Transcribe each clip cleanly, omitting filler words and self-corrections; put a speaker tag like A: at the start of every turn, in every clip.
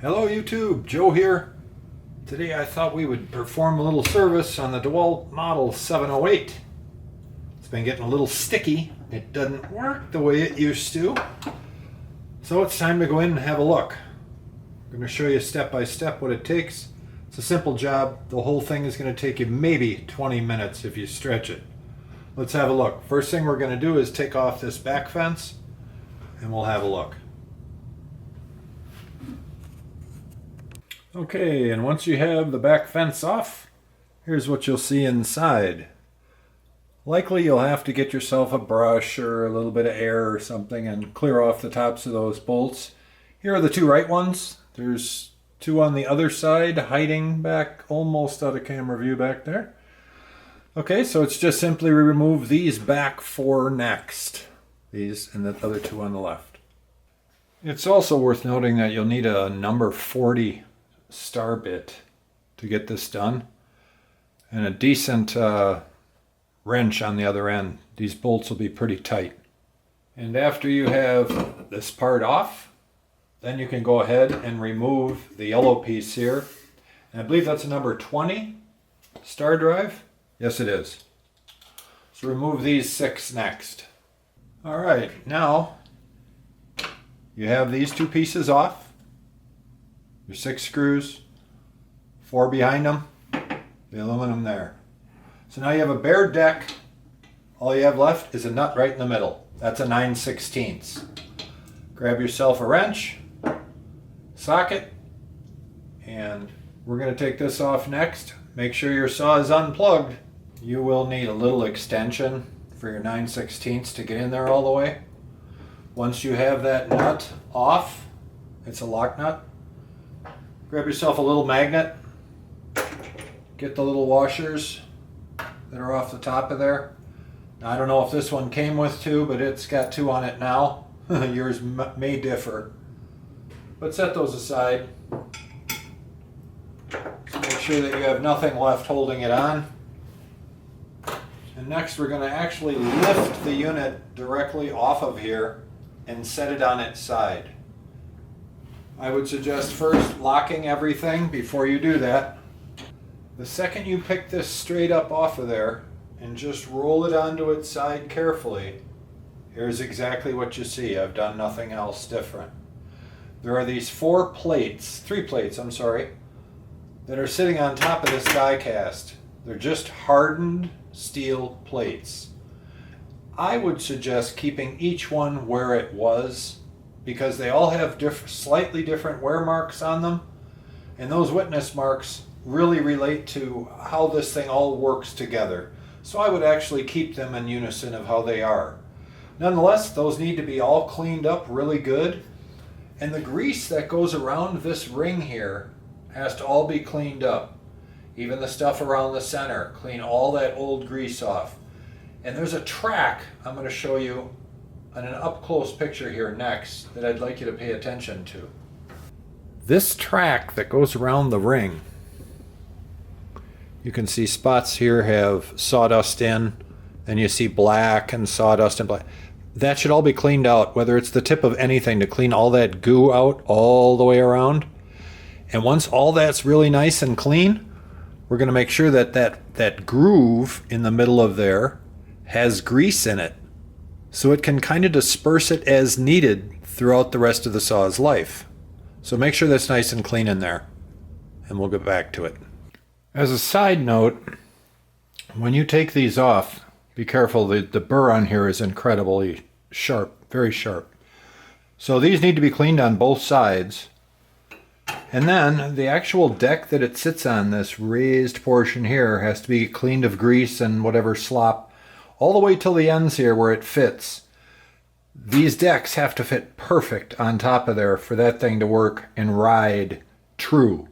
A: Hello YouTube, Joe here. Today I thought we would perform a little service on the DeWALT model 708. It's been getting a little sticky. It doesn't work the way it used to. So it's time to go in and have a look. I'm going to show you step by step what it takes. It's a simple job. The whole thing is going to take you maybe 20 minutes if you stretch it. Let's have a look. First thing we're going to do is take off this back fence and we'll have a look. Okay, and once you have the back fence off, here's what you'll see inside. Likely you'll have to get yourself a brush or a little bit of air or something and clear off the tops of those bolts. Here are the two right ones. There's two on the other side hiding back almost out of camera view back there. Okay, so it's just simply remove these back four next. These and the other two on the left. It's also worth noting that you'll need a number 40 star bit to get this done and a decent wrench on the other end. These bolts will be pretty tight. And after you have this part off, then you can go ahead and remove the yellow piece here. And I believe that's a number 20 star drive. Yes, it is. So remove these 6 next. All right, now you have these two pieces off. Your 6 screws, 4 behind them, the aluminum there. So now you have a bare deck. All you have left is a nut right in the middle. That's a 9/16. Grab yourself a wrench, socket, and we're going to take this off next. Make sure your saw is unplugged. You will need a little extension for your 9/16 to get in there all the way. Once you have that nut off, it's a lock nut. Grab yourself a little magnet, get the little washers that are off the top of there. Now, I don't know if this one came with 2, but it's got 2 on it now. Yours may differ. But set those aside. So make sure that you have nothing left holding it on. And next we're going to actually lift the unit directly off of here and set it on its side. I would suggest first locking everything before you do that. The second you pick this straight up off of there and just roll it onto its side carefully, here's exactly what you see. I've done nothing else different. There are these 3 plates, that are sitting on top of this die cast. They're just hardened steel plates. I would suggest keeping each one where it was, because they all have slightly different wear marks on them, and those witness marks really relate to how this thing all works together. So I would actually keep them in unison of how they are. Nonetheless, those need to be all cleaned up really good, and the grease that goes around this ring here has to all be cleaned up. Even the stuff around the center, clean all that old grease off. And there's a track I'm going to show you on an up-close picture here next that I'd like you to pay attention to. This track that goes around the ring, you can see spots here have sawdust in, and you see black and sawdust and black. That should all be cleaned out, whether it's the tip of anything, to clean all that goo out all the way around. And once all that's really nice and clean, we're going to make sure that that groove in the middle of there has grease in it, so it can kind of disperse it as needed throughout the rest of the saw's life. So make sure that's nice and clean in there, and we'll get back to it. As a side note, when you take these off, be careful. The burr on here is incredibly sharp, very sharp. So these need to be cleaned on both sides. And then the actual deck that it sits on, this raised portion here, has to be cleaned of grease and whatever slop all the way till the ends here where it fits. These decks have to fit perfect on top of there for that thing to work and ride true.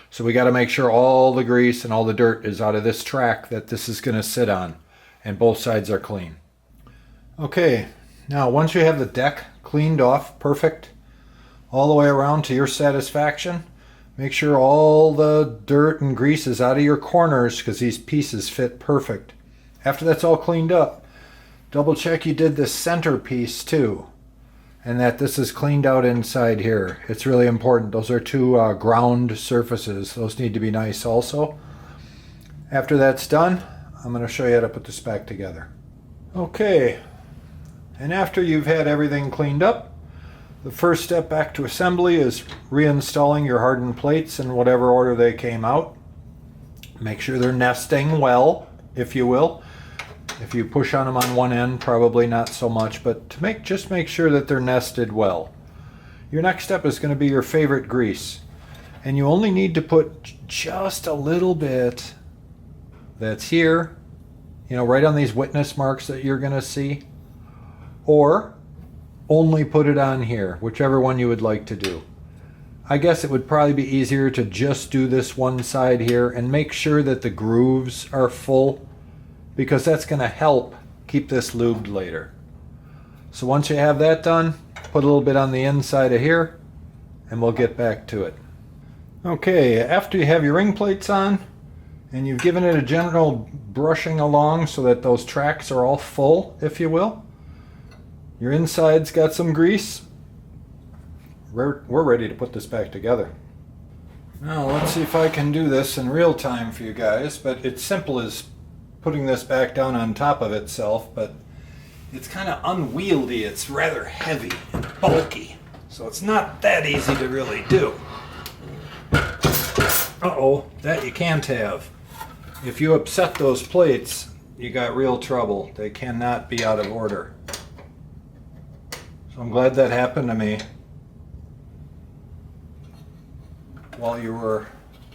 A: So we got to make sure all the grease and all the dirt is out of this track that this is going to sit on, and both sides are clean. Okay, now once you have the deck cleaned off perfect all the way around to your satisfaction, make sure all the dirt and grease is out of your corners, because these pieces fit perfect. After that's all cleaned up, double check you did the center piece too. and that this is cleaned out inside here. It's really important. Those are two ground surfaces. Those need to be nice also. After that's done, I'm going to show you how to put this back together. Okay, and after you've had everything cleaned up, the first step back to assembly is reinstalling your hardened plates in whatever order they came out. Make sure they're nesting well, if you will. If you push on them on one end, probably not so much, but just make sure that they're nested well. Your next step is going to be your favorite grease. And you only need to put just a little bit that's here, you know, right on these witness marks that you're going to see. Or only put it on here, whichever one you would like to do. I guess it would probably be easier to just do this one side here and make sure that the grooves are full, because that's going to help keep this lubed later. So once you have that done, put a little bit on the inside of here and we'll get back to it. Okay, after you have your ring plates on and you've given it a general brushing along so that those tracks are all full, if you will, your inside's got some grease, we're ready to put this back together. Now let's see if I can do this in real time for you guys, but it's simple as putting this back down on top of itself, but it's kind of unwieldy. It's rather heavy and bulky, so it's not that easy to really do. Uh-oh, that you can't have. If you upset those plates, you got real trouble. They cannot be out of order. So I'm glad that happened to me while you were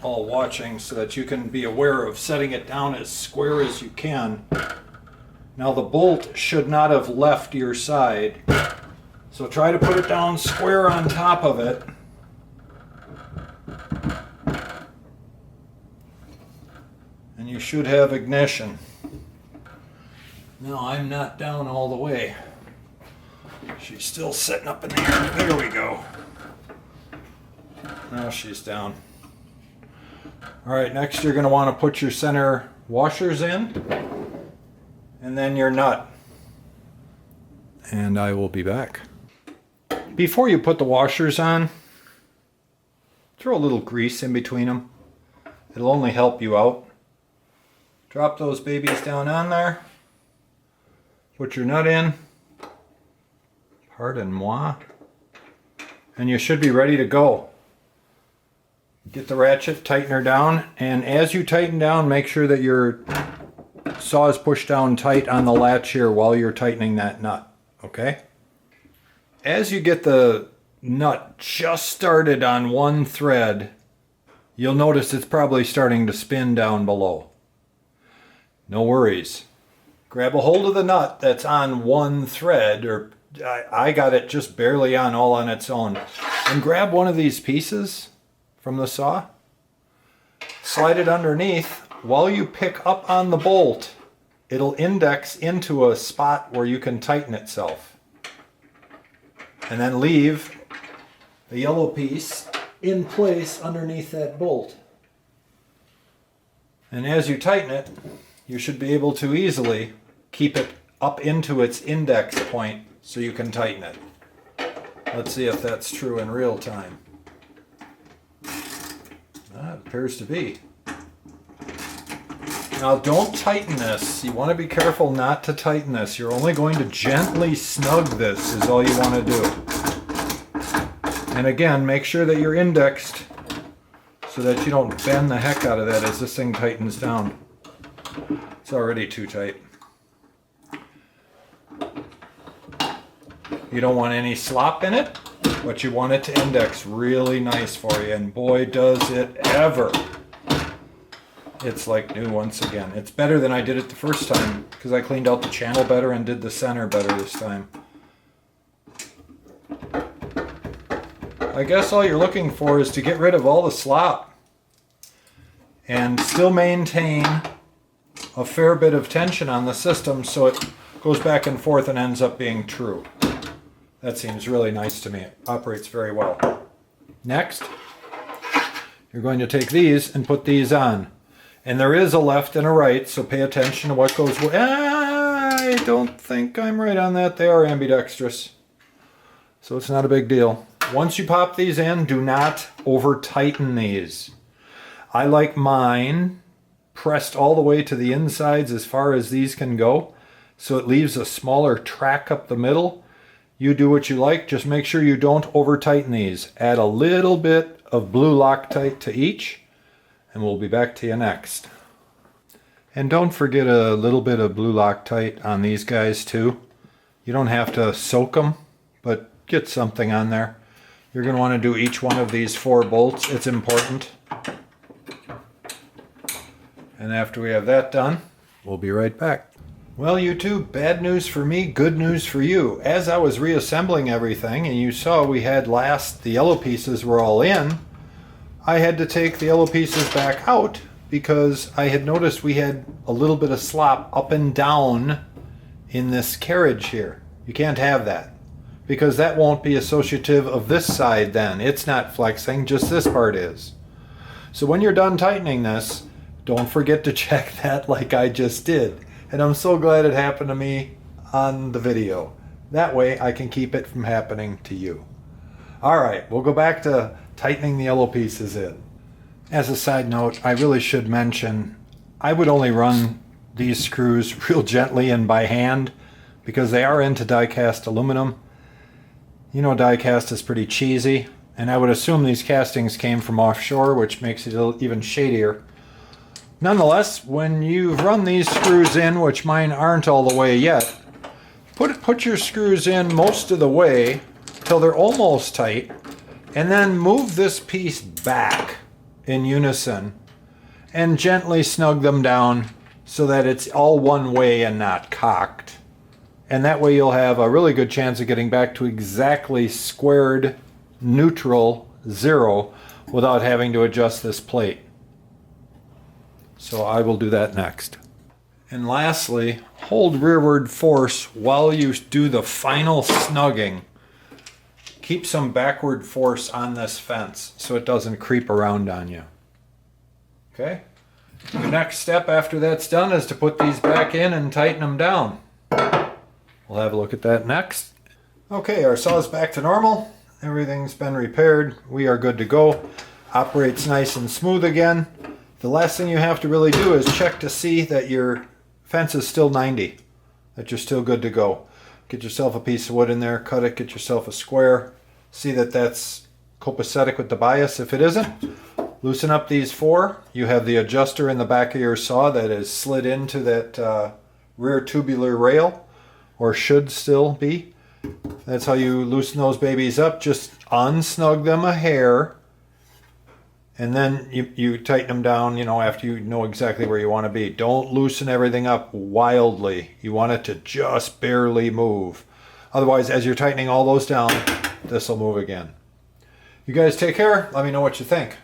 A: all watching, so that you can be aware of setting it down as square as you can. Now the bolt should not have left your side, so try to put it down square on top of it. And you should have ignition. No, I'm not down all the way. She's still sitting up in the air. There we go. Now she's down. Alright, next you're going to want to put your center washers in, and then your nut. And I will be back. Before you put the washers on, throw a little grease in between them. It'll only help you out. Drop those babies down on there. Put your nut in. Pardon moi. And you should be ready to go. Get the ratchet, tighten her down, and as you tighten down, make sure that your saw is pushed down tight on the latch here while you're tightening that nut, okay? As you get the nut just started on one thread, you'll notice it's probably starting to spin down below. No worries. Grab a hold of the nut that's on one thread, or I got it just barely on, all on its own, and grab one of these pieces from the saw, slide it underneath. While you pick up on the bolt, it'll index into a spot where you can tighten itself. And then leave the yellow piece in place underneath that bolt. And as you tighten it, you should be able to easily keep it up into its index point so you can tighten it. Let's see if that's true in real time. It appears to be. Now don't tighten this. You want to be careful not to tighten this. You're only going to gently snug this is all you want to do. And again, make sure that you're indexed so that you don't bend the heck out of that as this thing tightens down. It's already too tight. You don't want any slop in it, but you want it to index really nice for you, and boy does it ever. It's like new once again. It's better than I did it the first time because I cleaned out the channel better and did the center better this time. I guess all you're looking for is to get rid of all the slop and still maintain a fair bit of tension on the system so it goes back and forth and ends up being true. That seems really nice to me. It operates very well. Next, you're going to take these and put these on. And there is a left and a right, so pay attention to what goes where. I don't think I'm right on that. They are ambidextrous. so it's not a big deal. Once you pop these in, do not over tighten these. I like mine pressed all the way to the insides as far as these can go, so it leaves a smaller track up the middle. You do what you like, just make sure you don't over tighten these. Add a little bit of blue Loctite to each, and we'll be back to you next. And don't forget a little bit of blue Loctite on these guys too. You don't have to soak them, but get something on there. You're going to want to do each one of these 4 bolts. It's important. And after we have that done, we'll be right back. Well, YouTube, bad news for me, good news for you. As I was reassembling everything, and you saw we had the yellow pieces were all in, I had to take the yellow pieces back out because I had noticed we had a little bit of slop up and down in this carriage here. You can't have that, because that won't be associative of this side then. It's not flexing, just this part is. So when you're done tightening this, don't forget to check that like I just did. And I'm so glad it happened to me on the video. That way I can keep it from happening to you. Alright, we'll go back to tightening the yellow pieces in. As a side note, I really should mention, I would only run these screws real gently and by hand because they are into die-cast aluminum. You know, die-cast is pretty cheesy, and I would assume these castings came from offshore, which makes it even shadier. Nonetheless, when you've run these screws in, which mine aren't all the way yet, put your screws in most of the way till they're almost tight, and then move this piece back in unison and gently snug them down so that it's all one way and not cocked. And that way you'll have a really good chance of getting back to exactly squared, neutral, 0 without having to adjust this plate. So I will do that next. And lastly, hold rearward force while you do the final snugging. Keep some backward force on this fence so it doesn't creep around on you. Okay? The next step after that's done is to put these back in and tighten them down. We'll have a look at that next. Okay, our saw's back to normal. Everything's been repaired. We are good to go. Operates nice and smooth again. The last thing you have to really do is check to see that your fence is still 90, that you're still good to go. Get yourself a piece of wood in there, cut it, get yourself a square. See that that's copacetic with the bias. If it isn't, loosen up these 4. You have the adjuster in the back of your saw that is slid into that rear tubular rail, or should still be. That's how you loosen those babies up. Just unsnug them a hair, and then you tighten them down, you know, after you know exactly where you want to be. Don't loosen everything up wildly. You want it to just barely move. Otherwise, as you're tightening all those down, this will move again. You guys take care. Let me know what you think.